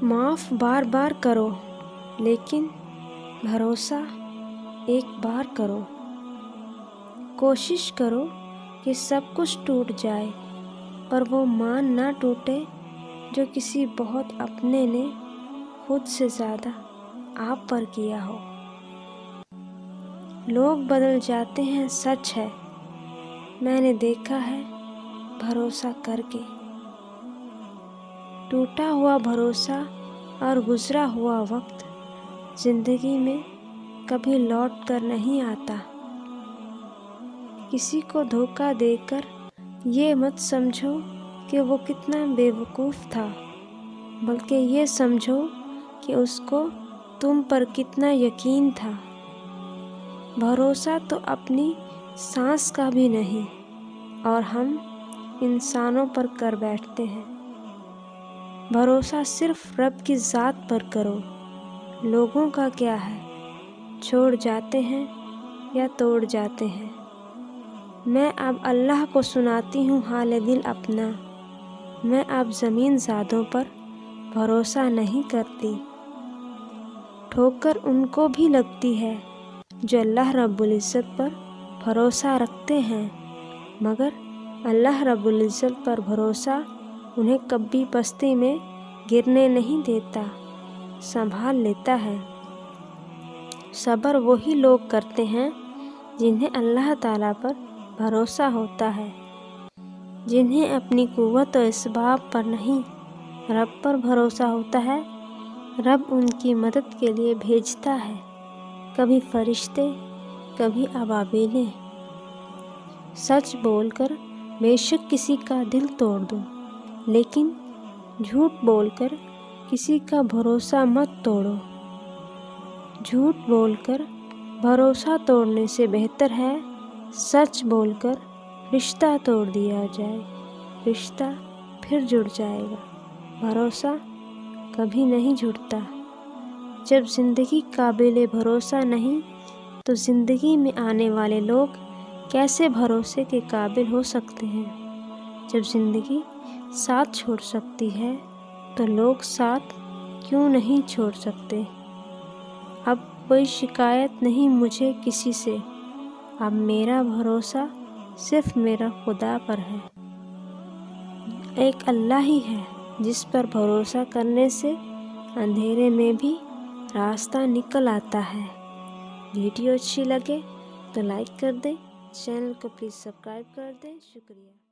معاف بار بار کرو لیکن بھروسہ ایک بار کرو۔ کوشش کرو کہ سب کچھ ٹوٹ جائے پر وہ مان نہ ٹوٹے جو کسی بہت اپنے نے خود سے زیادہ آپ پر کیا ہو۔ لوگ بدل جاتے ہیں سچ ہے، میں نے دیکھا ہے بھروسہ کر کے۔ ٹوٹا ہوا بھروسہ اور گزرا ہوا وقت زندگی میں کبھی لوٹ کر نہیں آتا۔ کسی کو دھوکہ دے کر یہ مت سمجھو کہ وہ کتنا بے وقوف تھا، بلکہ یہ سمجھو کہ اس کو تم پر کتنا یقین تھا۔ بھروسہ تو اپنی سانس کا بھی نہیں اور ہم انسانوں پر کر بیٹھتے ہیں۔ بھروسہ صرف رب کی ذات پر کرو، لوگوں کا کیا ہے، چھوڑ جاتے ہیں یا توڑ جاتے ہیں۔ میں اب اللہ کو سناتی ہوں حال دل اپنا، میں اب زمین زادوں پر بھروسہ نہیں کرتی۔ ٹھوکر ان کو بھی لگتی ہے جو اللہ رب العزت پر بھروسہ رکھتے ہیں، مگر اللہ رب العزت پر بھروسہ انہیں کبھی پستی میں گرنے نہیں دیتا، سنبھال لیتا ہے۔ صبر وہی لوگ کرتے ہیں جنہیں اللہ تعالیٰ پر بھروسہ ہوتا ہے، جنہیں اپنی قوت و اسباب پر نہیں رب پر بھروسہ ہوتا ہے۔ رب ان کی مدد کے لیے بھیجتا ہے کبھی فرشتے کبھی ابابیلیں۔ سچ بول کر بے شک کسی کا دل توڑ دو، لیکن جھوٹ بول کر کسی کا بھروسہ مت توڑو۔ جھوٹ بول کر بھروسہ توڑنے سے بہتر ہے سچ بول کر رشتہ توڑ دیا جائے، رشتہ پھر جڑ جائے گا، بھروسہ کبھی نہیں جھڑتا۔ جب زندگی قابل بھروسہ نہیں تو زندگی میں آنے والے لوگ کیسے بھروسے کے قابل ہو سکتے ہیں؟ جب زندگی ساتھ چھوڑ سکتی ہے تو لوگ ساتھ کیوں نہیں چھوڑ سکتے؟ اب کوئی شکایت نہیں مجھے کسی سے، اب میرا بھروسہ صرف میرا خدا پر ہے۔ ایک اللہ ہی ہے جس پر بھروسہ کرنے سے اندھیرے میں بھی راستہ نکل آتا ہے۔ ویڈیو اچھی لگے تو لائک کر دیں، چینل کو پلیز سبسکرائب کر دیں۔ شکریہ۔